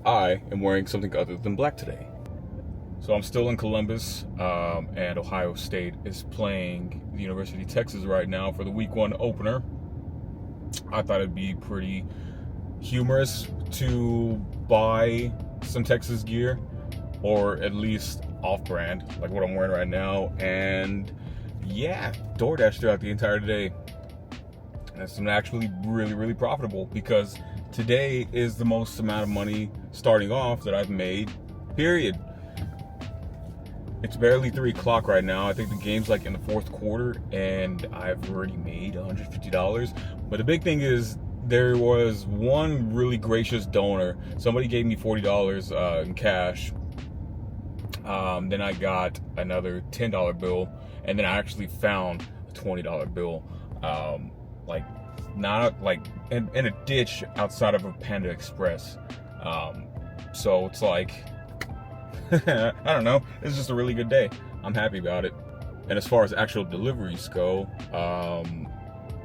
I am wearing something other than black today. So I'm still in Columbus, and Ohio State is playing the University of Texas right now for the week 1 opener. I thought it'd be pretty humorous to buy some Texas gear, or at least off-brand, like what I'm wearing right now, and yeah, DoorDash throughout the entire day. That's actually really profitable, because today is the most amount of money starting off that I've made, period. It's barely 3 o'clock right now. I think the game's like in the 4th quarter, and I've already made $150. But the big thing is, there was one really gracious donor. Somebody gave me $40 in cash. Then I got another $10 bill, and then I actually found a $20 bill, in a ditch outside of a Panda Express. So it's like, I don't know. It's just a really good day. I'm happy about it. And as far as actual deliveries go,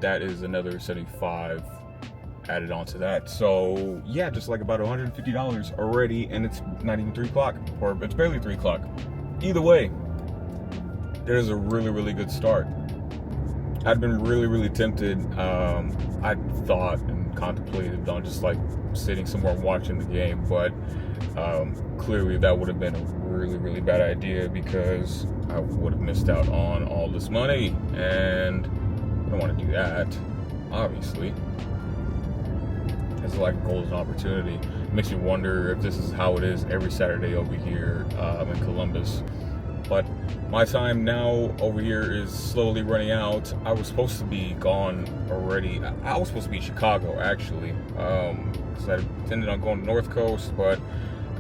that is another $75 added onto that. So yeah, just like about $150 already, and it's not even 3 o'clock, or it's barely 3 o'clock. Either way, it is a really good start. I'd been really tempted. I thought and contemplated on just like sitting somewhere and watching the game, but clearly that would have been a really bad idea, because I would have missed out on all this money, and I don't want to do that, obviously. It's like a golden opportunity. It makes me wonder if this is how it is every Saturday over here in Columbus. But my time now over here is slowly running out. I was supposed to be gone already. I was supposed to be in Chicago, actually. Because I intended on going to North Coast, but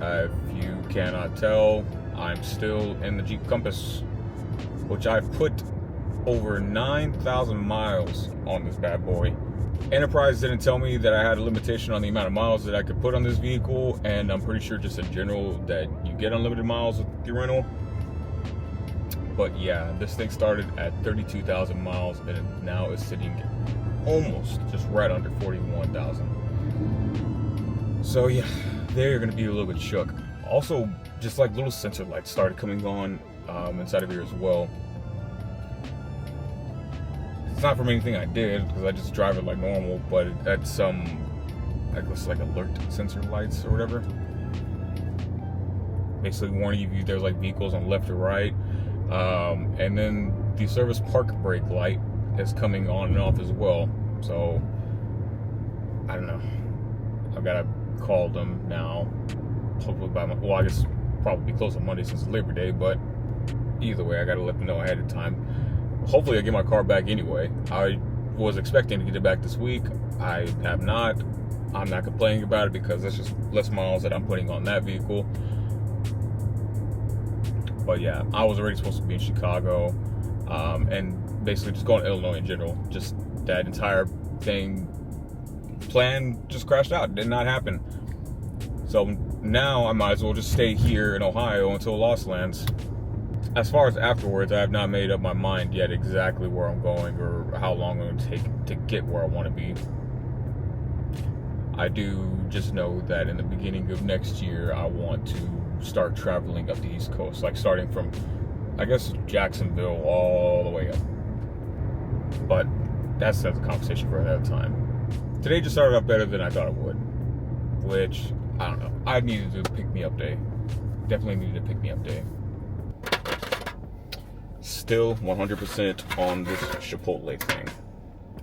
if you cannot tell, I'm still in the Jeep Compass, which I've put over 9,000 miles on this bad boy. Enterprise didn't tell me that I had a limitation on the amount of miles that I could put on this vehicle, and I'm pretty sure just in general that you get unlimited miles with your rental. But yeah, this thing started at 32,000 miles, and it now is sitting almost just right under 41,000. So yeah, they're gonna be a little bit shook. Also, just like little sensor lights started coming on inside of here as well. It's not from anything I did, because I just drive it like normal, but that's some, I guess, like alert sensor lights or whatever. Basically warning you if there's like vehicles on left or right. And then the service park brake light is coming on and off as well. So I don't know. I've got to call them now. Hopefully well, I guess probably be closed on Monday since it's Labor Day, but either way, I got to let them know ahead of time. Hopefully I get my car back anyway. I was expecting to get it back this week. I have not. I'm not complaining about it, because that's just less miles that I'm putting on that vehicle. But yeah, I was already supposed to be in Chicago, and basically just going to Illinois in general. Just that entire plan just crashed out. It did not happen. So now I might as well just stay here in Ohio until Lost lands. As far as afterwards, I have not made up my mind yet exactly where I'm going or how long I'm going to take to get where I want to be. I do just know that in the beginning of next year, I want to start traveling up the East Coast, like starting from, I guess, Jacksonville all the way up. But that's a conversation for another time. Today just started off better than I thought it would, which, I don't know. I needed to pick me up day. Definitely needed a pick me up day. Still 100% on this Chipotle thing.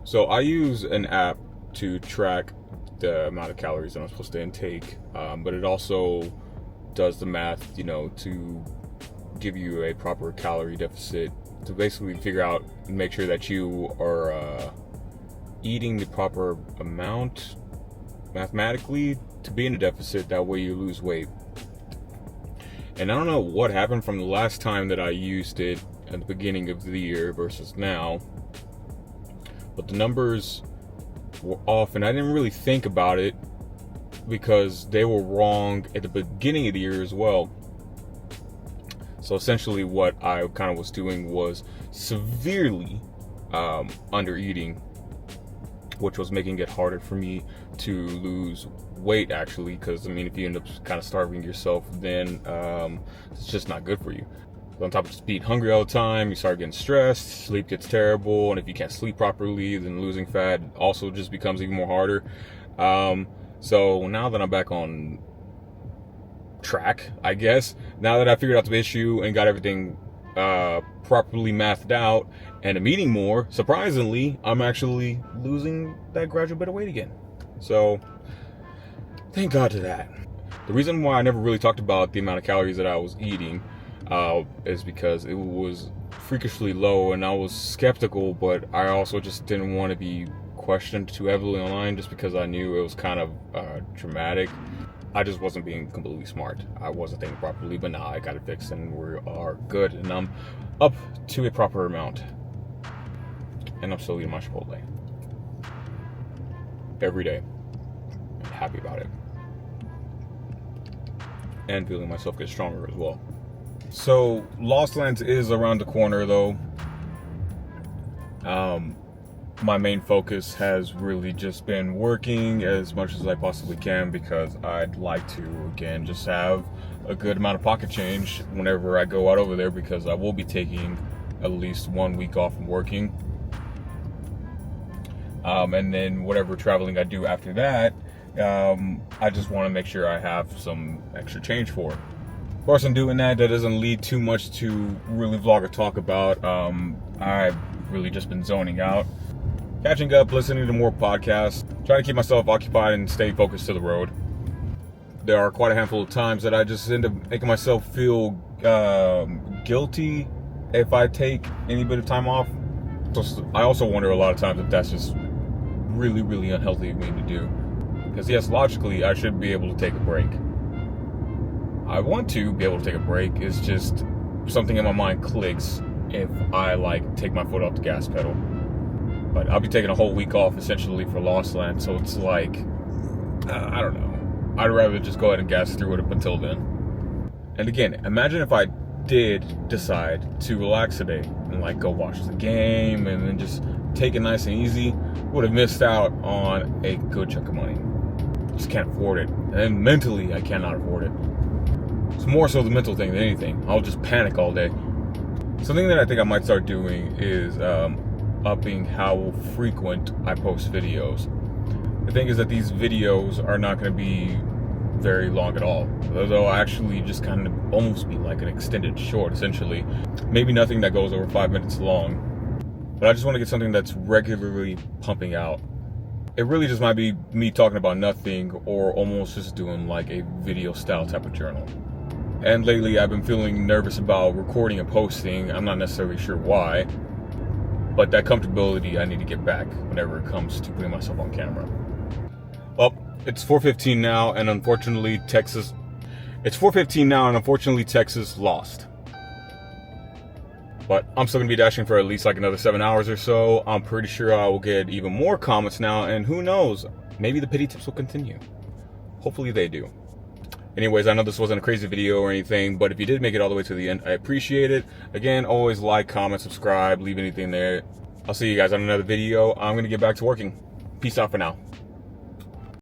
So I use an app to track the amount of calories that I'm supposed to intake, but it also does the math, to give you a proper calorie deficit, to basically figure out and make sure that you are eating the proper amount mathematically to be in a deficit. That way you lose weight. And I don't know what happened from the last time that I used it at the beginning of the year versus now, but the numbers were off, and I didn't really think about it because they were wrong at the beginning of the year as well. So essentially what I kind of was doing was severely under eating, which was making it harder for me to lose weight actually, because I mean, if you end up kind of starving yourself, then it's just not good for you. On top of just being hungry all the time, you start getting stressed, sleep gets terrible, and if you can't sleep properly, then losing fat also just becomes even more harder. So now that I'm back on track, I guess, now that I figured out the issue and got everything properly mathed out and I'm eating more, surprisingly, I'm actually losing that gradual bit of weight again. So thank God to that. The reason why I never really talked about the amount of calories that I was eating is because it was freakishly low, and I was skeptical, but I also just didn't want to be questioned too heavily online just because I knew it was kind of dramatic. I just wasn't being completely smart. I wasn't thinking properly, but now I got it fixed and we are good, and I'm up to a proper amount. And I'm still eating my Chipotle every day. I'm happy about it. And feeling myself get stronger as well. So Lost Lands is around the corner though. My main focus has really just been working as much as I possibly can, because I'd like to, again, just have a good amount of pocket change whenever I go out over there, because I will be taking at least 1 week off from working. And then whatever traveling I do after that, I just want to make sure I have some extra change for it. Of course, I'm doing that doesn't lead too much to really vlog or talk about. I've really just been zoning out, catching up, listening to more podcasts, trying to keep myself occupied and stay focused to the road. There are quite a handful of times that I just end up making myself feel guilty if I take any bit of time off. So I also wonder a lot of times if that's just really, really unhealthy of me to do. Because yes, logically, I should be able to take a break. I want to be able to take a break. It's just something in my mind clicks if I take my foot off the gas pedal. But I'll be taking a whole week off essentially for Lost Land, so it's like, I don't know. I'd rather just go ahead and gas through it up until then. And again, imagine if I did decide to relax today and go watch the game and then just take it nice and easy, would have missed out on a good chunk of money. Just can't afford it. And mentally, I cannot afford it. It's more so the mental thing than anything. I'll just panic all day. Something that I think I might start doing is upping how frequent I post videos. The thing is that these videos are not going to be very long at all. They'll actually just kind of almost be like an extended short, essentially. Maybe nothing that goes over 5 minutes long. But I just want to get something that's regularly pumping out. It really just might be me talking about nothing, or almost just doing a video style type of journal. And lately I've been feeling nervous about recording and posting. I'm not necessarily sure why, but that comfortability I need to get back whenever it comes to putting myself on camera. Well, it's 4:15 now, and unfortunately Texas lost. But I'm still gonna be dashing for at least another 7 hours or so. I'm pretty sure I will get even more comments now, and who knows, maybe the pity tips will continue. Hopefully they do. Anyways, I know this wasn't a crazy video or anything, but if you did make it all the way to the end, I appreciate it. Again, always like, comment, subscribe, leave anything there. I'll see you guys on another video. I'm gonna get back to working. Peace out for now.